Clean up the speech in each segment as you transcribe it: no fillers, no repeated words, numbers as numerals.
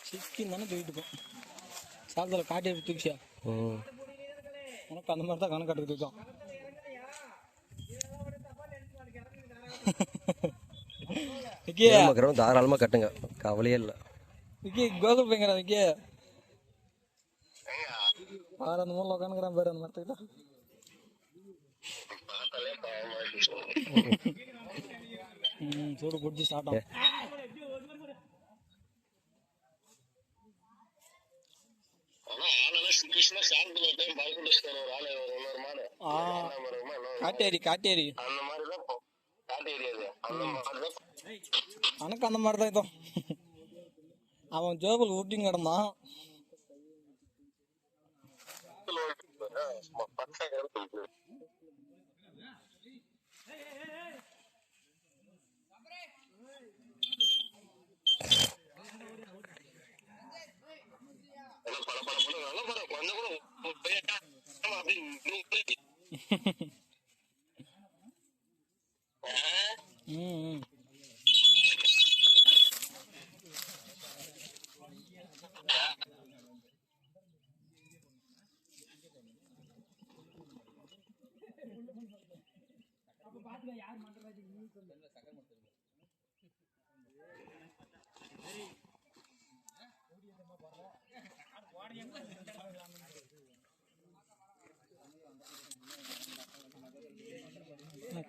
Chicken தானே தூக்கிட்டு இருக்கோம். சாப்பிடல காட்டி எடுத்து தூக்கியா? உனக்கு அந்த மாதிரி தான் கணக்கு கட்டுக்கு தூக்கம். தாராளமா கட்டுங்க, கவலையே இல்லை. விக்கி கோகுல் பையங்கடா விக்கி. பாரு அந்த மூலம் உட்காந்துக்கிறான் பாரு அந்த மரத்துக்கிட்ட. சூடு பிடிச்சி சாப்பிட்டோம். காட்டேரி காட்டேரி எனக்கு அந்த மாதிரி தான் இதோ. அவன் ஜோபல் ஊட்டிங் கிடந்தான்.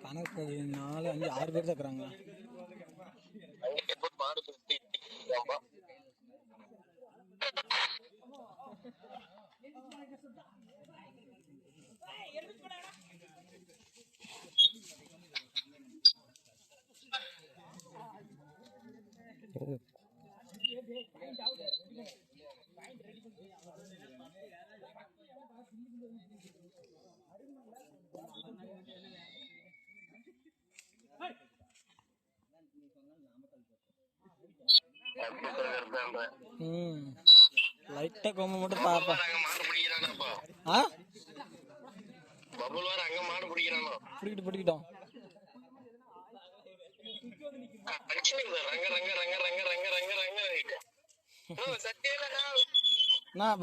கணக்கு 4 5 6 பேர் தான் இருக்கிறாங்க. லைட்டா கொம்பு மட்டும் பாப்பா. பிடிக்கிட்டோம்.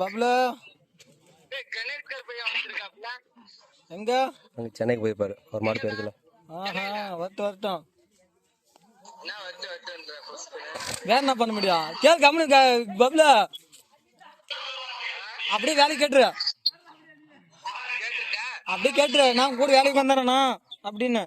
பப்ளு எங்க சென்னைக்கு போய்ப்பாரு, ஒரு மாடு போயிருக்கல. வரட்டும். வேற என்ன பண்ண முடியும்? கேள் கம்முனு பப்ளு அப்படியே வேலைக்கு கேட்டுரு. அப்படியே கேட்டுரு, நான் கூட வேலைக்கு வந்துடுறேண்ணா அப்படின்னு.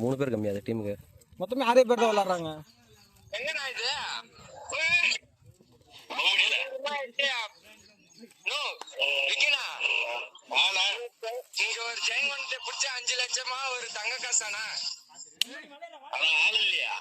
மூணு பேர் கம்மியாது டீமுக்கு. மொத்தமே 6 பேர் தான் விளையாடுறாங்க. ஒரு 5 லட்சமா ஒரு தங்க காசானா ஆள் இல்லையா?